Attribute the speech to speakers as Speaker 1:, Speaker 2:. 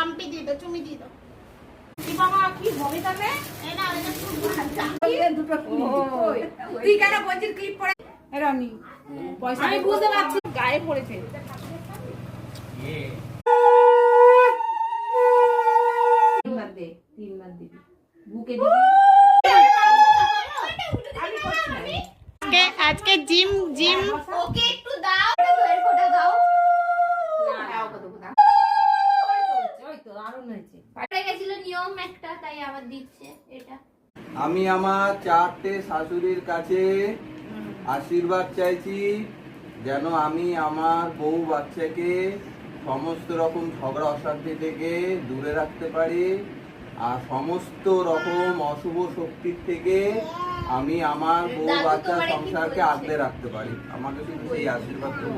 Speaker 1: হাম্পি দিয়ে দাও, চুমি দিয়ে দাও।
Speaker 2: কি বাবা কি হবে তবে?
Speaker 1: এই না এটা খুব ভালো।
Speaker 2: দুটো তুই কেন বলছিস ক্লিপ পরে রানি পয়সা আমি বুঝতে পারছি গায়ে পড়েছে। তিনবার দিবি বুকে দিবি।
Speaker 1: আজকে জিম ওকে একটু দাও, দইয়ের ফোঁটা দাও।
Speaker 2: ওই তো দারুণ হয়েছে।
Speaker 1: পড়ে গেছিল নিয়ম একটা, তাই আবার দিচ্ছে এটা।
Speaker 3: আমি আমার 4টে শাশুড়ির কাছে আশীর্বাদ চাইছি যেন আমি আমার বউ বাচ্চাকে সমস্ত রকম ঝগড়া অশান্তি থেকে দূরে রাখতে পারি, আর সমস্ত রকম অশুভ শক্তির থেকে আমি আমার বউ বাচ্চা সংসারকে আগলে রাখতে পারি। আমাকে শুধু সেই আশীর্বাদ করুন।